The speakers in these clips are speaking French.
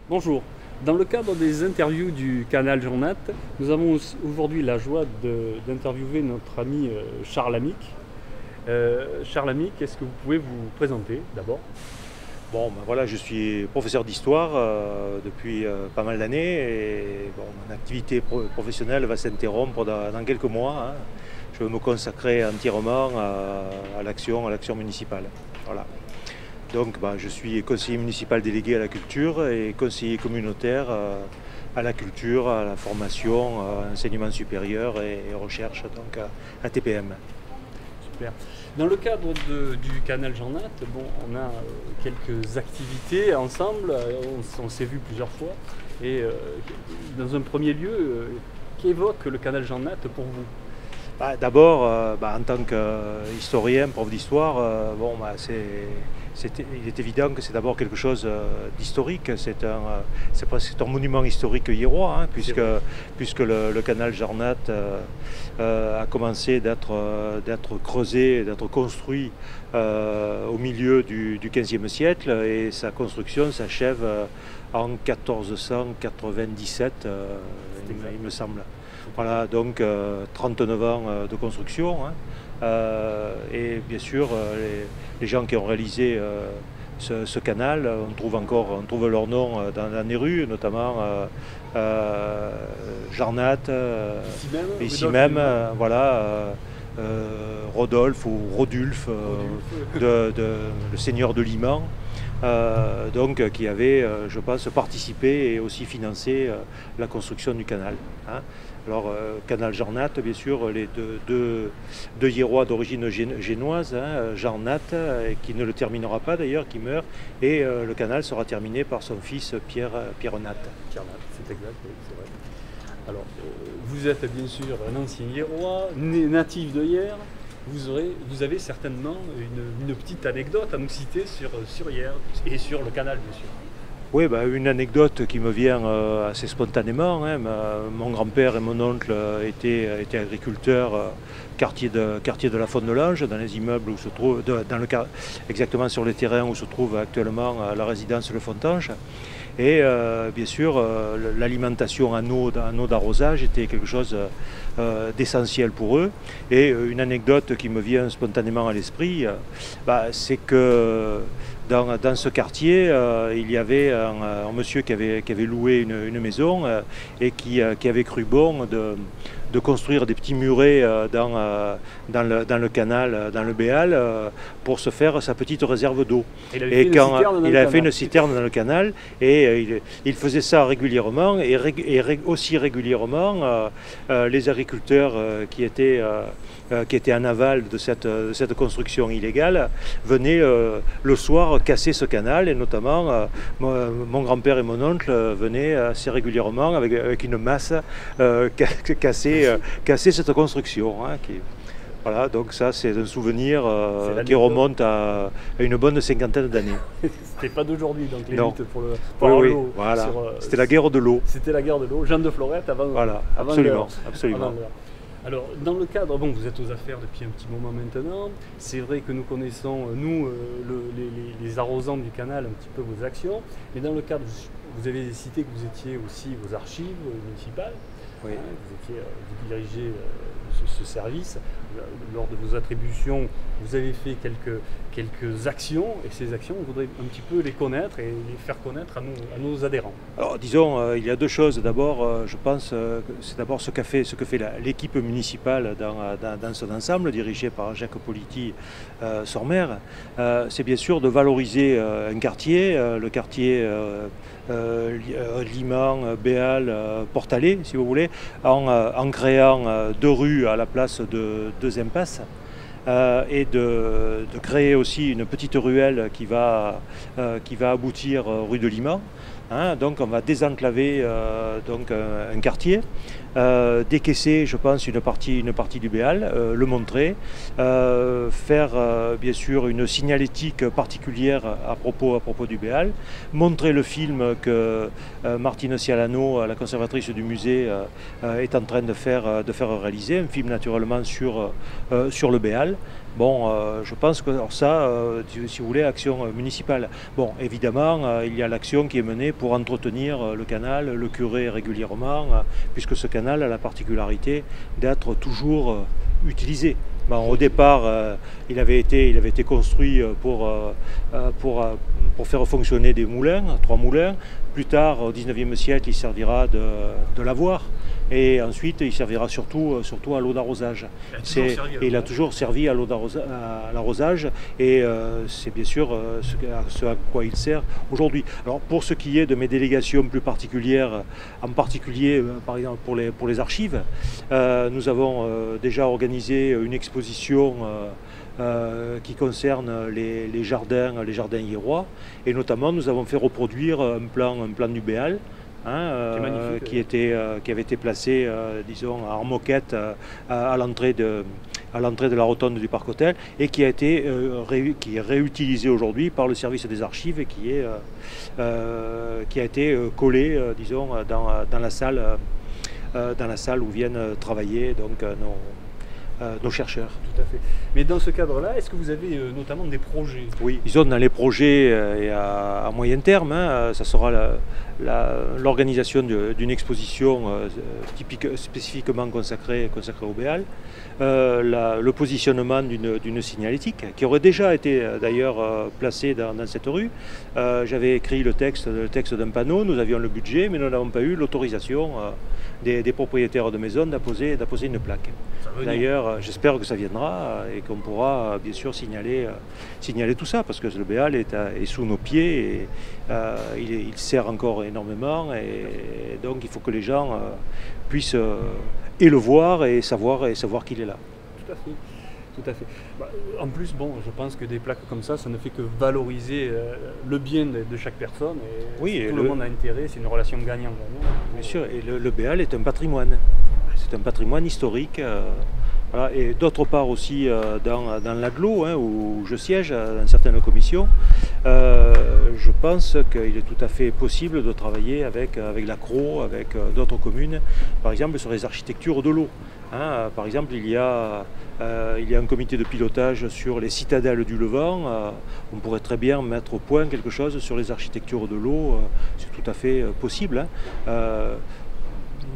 Bonjour. Dans le cadre des interviews du canal Journat, nous avons aujourd'hui la joie d'interviewer notre ami Charles Amic. Charles Amic, est-ce que vous pouvez vous présenter d'abord? Bon, ben voilà, je suis professeur d'histoire depuis pas mal d'années et bon, mon activité professionnelle va s'interrompre dans quelques mois, hein. Je vais me consacrer entièrement à l'action municipale. Voilà. Donc ben, je suis conseiller municipal délégué à la culture et conseiller communautaire à la culture, à la formation, à l'enseignement supérieur et recherche, donc à TPM. Super. Dans le cadre du canal Journat, bon, on a quelques activités ensemble, on s'est vu plusieurs fois. Et dans un premier lieu, qu'évoque le canal Journat pour vous? D'abord, en tant qu'historien, prof d'histoire, il est évident que c'est d'abord quelque chose d'historique. C'est presque un monument historique hiérois, hein, puisque le canal Jarnat a commencé d'être creusé, d'être construit au milieu du XVe siècle et sa construction s'achève en 1497, il me semble. Voilà, donc 39 ans de construction, hein. Et bien sûr, les gens qui ont réalisé ce canal, on trouve leur nom dans les rues, notamment Jarnat, ici même, voilà, Rodolphe ou Rodulphe, le seigneur de Liman. Donc qui avait, je pense, participé et aussi financé la construction du canal, hein. Alors, canal Jarnat, bien sûr, les deux hiérois d'origine génoise, hein, Jarnat, qui ne le terminera pas d'ailleurs, qui meurt, et le canal sera terminé par son fils Pierre Nat. Pierre Nat, c'est exact, oui, c'est vrai. Alors, vous êtes bien sûr un ancien hiérois, natif de Hyères. Vous avez certainement une petite anecdote à nous citer sur Hyères et sur le canal, bien sûr. Oui, une anecdote qui me vient assez spontanément, hein. Mon grand-père et mon oncle étaient agriculteurs, quartier de la Faune-de-Lange, dans les immeubles où se trouve, exactement sur les terrains où se trouve actuellement la résidence Le Fontange. Et bien sûr, l'alimentation en eau d'arrosage était quelque chose d'essentiel pour eux. Et une anecdote qui me vient spontanément à l'esprit, c'est que dans ce quartier, il y avait un monsieur qui avait loué une maison et qui avait cru bon de construire des petits murets dans le canal, dans le Béal, pour se faire sa petite réserve d'eau. Et quand il avait fait une citerne dans le canal, et il faisait ça régulièrement, et aussi régulièrement, les agriculteurs qui étaient en aval de cette construction illégale venaient le soir casser ce canal, et notamment mon grand-père et mon oncle venaient assez régulièrement avec une masse casser cette construction, hein, voilà, donc ça c'est un souvenir qui remonte à une bonne cinquantaine d'années. C'était pas d'aujourd'hui, donc les luttes pour l'eau. Voilà. C'était la guerre de l'eau. C'était la guerre de l'eau, Jeanne de Florette avant. Voilà, absolument. Alors, dans le cadre, bon, vous êtes aux affaires depuis un petit moment maintenant. C'est vrai que nous connaissons, les arrosants du canal, un petit peu vos actions. Mais dans le cadre, vous avez cité que vous étiez aussi aux archives municipales. Oui. Vous dirigez ce service. Lors de vos attributions, vous avez fait quelques actions, et ces actions, on voudrait un petit peu les connaître et les faire connaître à nos adhérents. Alors disons, il y a deux choses. D'abord, je pense que c'est d'abord ce que fait l'équipe municipale dans son ensemble, dirigée par Jacques Politi, son maire. C'est bien sûr de valoriser un quartier, le quartier Liman, Béal, Portalet, si vous voulez, en créant deux rues à la place de deux impasses. Et de créer aussi une petite ruelle qui va aboutir rue de Liman, hein. Donc on va désenclaver un quartier, décaisser, je pense, une partie du Béal, le montrer, faire bien sûr une signalétique particulière à propos du Béal, montrer le film que Martine Cialano, la conservatrice du musée, est en train de faire réaliser, un film naturellement sur le Béal. Bon, je pense que alors ça, si vous voulez, action municipale. Bon, évidemment, il y a l'action qui est menée pour entretenir le canal, le curer régulièrement, puisque ce canal a la particularité d'être toujours utilisé. Bon, au départ, il avait été construit pour faire fonctionner des moulins, 3 moulins. Plus tard, au 19e siècle, il servira de lavoir. Et ensuite, il servira surtout à l'eau d'arrosage. Il a toujours servi à l'arrosage et c'est bien sûr ce à quoi il sert aujourd'hui. Alors pour ce qui est de mes délégations plus particulières, en particulier par exemple pour les archives, nous avons déjà organisé une exposition qui concerne les jardins hiérois, et notamment nous avons fait reproduire un plan du Béal. Qui avait été placé, disons, en moquette à l'entrée de la rotonde du Parc Hôtel, et qui est réutilisé aujourd'hui par le service des archives et qui a été collé, disons, dans la salle où viennent travailler donc nos chercheurs. Tout à fait. Mais dans ce cadre-là, est-ce que vous avez notamment des projets? Oui, disons dans les projets à moyen terme, ça sera l'organisation d'une exposition spécifiquement consacrée au Béal, le positionnement d'une signalétique qui aurait déjà été d'ailleurs placée dans cette rue. J'avais écrit le texte d'un panneau, nous avions le budget, mais nous n'avons pas eu l'autorisation des propriétaires de maisons d'apposer une plaque. D'ailleurs, j'espère que ça viendra et qu'on pourra bien sûr signaler tout ça, parce que le Béal est sous nos pieds et il sert encore énormément, et donc il faut que les gens puissent et le voir et savoir qu'il est là. Tout à fait. Tout à fait. En plus, bon, je pense que des plaques comme ça ne fait que valoriser le bien de chaque personne. Et oui, tout le monde a intérêt, c'est une relation gagnant-gagnant. Bien sûr, et le Béal est un patrimoine. C'est un patrimoine historique. Voilà. Et d'autre part aussi, dans l'agglo, où je siège dans certaines commissions, je pense qu'il est tout à fait possible de travailler avec l'ACRO, avec d'autres communes, par exemple sur les architectures de l'eau. Par exemple, il y a un comité de pilotage sur les citadelles du Levant. On pourrait très bien mettre au point quelque chose sur les architectures de l'eau. C'est tout à fait possible.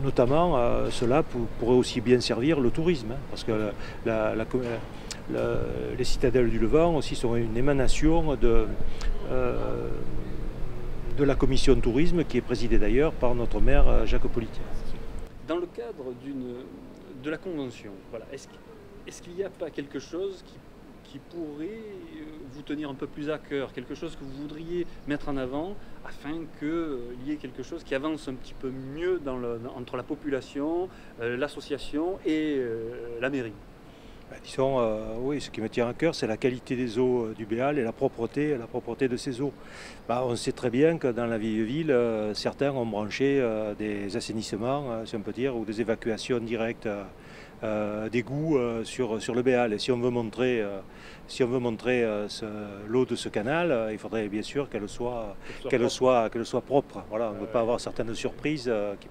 Notamment, cela pourrait aussi bien servir le tourisme, parce que les citadelles du Levant aussi sont une émanation de la commission de tourisme, qui est présidée d'ailleurs par notre maire Jacques Politi. Dans le cadre de la convention, voilà, est-ce qu'il n'y a pas quelque chose qui pourrait vous tenir un peu plus à cœur, quelque chose que vous voudriez mettre en avant afin qu'il y ait quelque chose qui avance un petit peu mieux entre la population, l'association et la mairie? Disons, oui, ce qui me tient à cœur, c'est la qualité des eaux du Béal et la propreté de ces eaux. On sait très bien que dans la vieille ville, certains ont branché des assainissements, si on peut dire, ou des évacuations directes d'égouts sur le Béal. Et si on veut montrer, l'eau de ce canal, il faudrait bien sûr qu'elle soit propre. Voilà, on ne veut pas avoir certaines surprises qui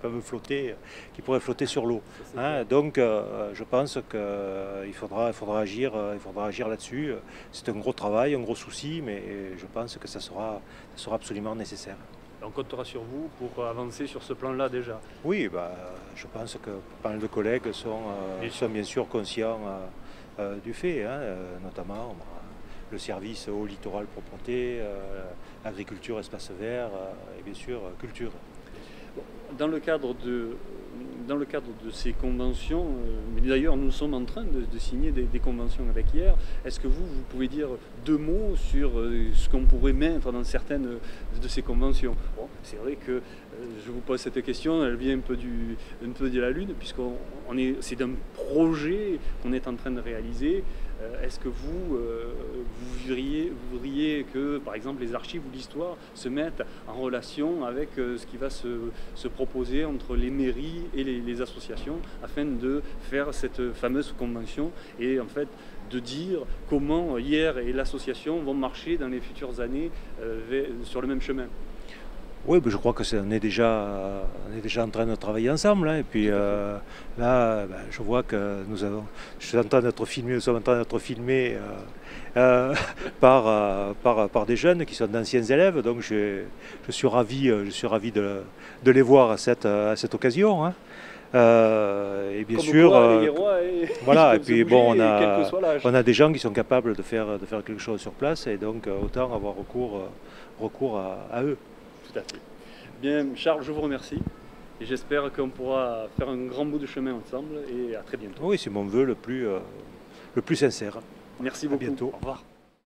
pourraient flotter sur l'eau. Donc, je pense qu'il faudra agir là-dessus. C'est un gros travail, un gros souci, mais je pense que ça sera absolument nécessaire. On comptera sur vous pour avancer sur ce plan-là déjà. Oui, je pense que pas mal de collègues sont bien sûr conscients du fait, notamment le service au littoral propreté, agriculture, espace vert et bien sûr culture. Dans le cadre de ces conventions, mais d'ailleurs nous sommes en train de signer des conventions avec IER, est-ce que vous pouvez dire 2 mots sur ce qu'on pourrait mettre dans certaines de ces conventions? Bon, c'est vrai que je vous pose cette question, elle vient un peu de la Lune, c'est un projet qu'on est en train de réaliser. Est-ce que vous voudriez que, par exemple, les archives ou l'histoire se mettent en relation avec ce qui va se proposer entre les mairies et les associations afin de faire cette fameuse convention et en fait de dire comment IER et l'association vont marcher dans les futures années sur le même chemin? Oui, ben, je crois que on est déjà en train de travailler ensemble, hein. Et puis là, ben, je vois que je suis en train d'être filmé, nous sommes en train d'être filmés par des jeunes qui sont d'anciens élèves. Donc je suis ravi de les voir à cette occasion, hein. Et bien Comme sûr, quoi, les rois, voilà. Et ils peuvent se puis bon, bouger, quel que soit l'âge. on a des gens qui sont capables de faire quelque chose sur place, et donc autant avoir recours à eux. Tout à fait. Bien, Charles, je vous remercie. Et j'espère qu'on pourra faire un grand bout de chemin ensemble. Et à très bientôt. Oui, c'est mon vœu le plus sincère. Merci À beaucoup. bientôt. Au revoir.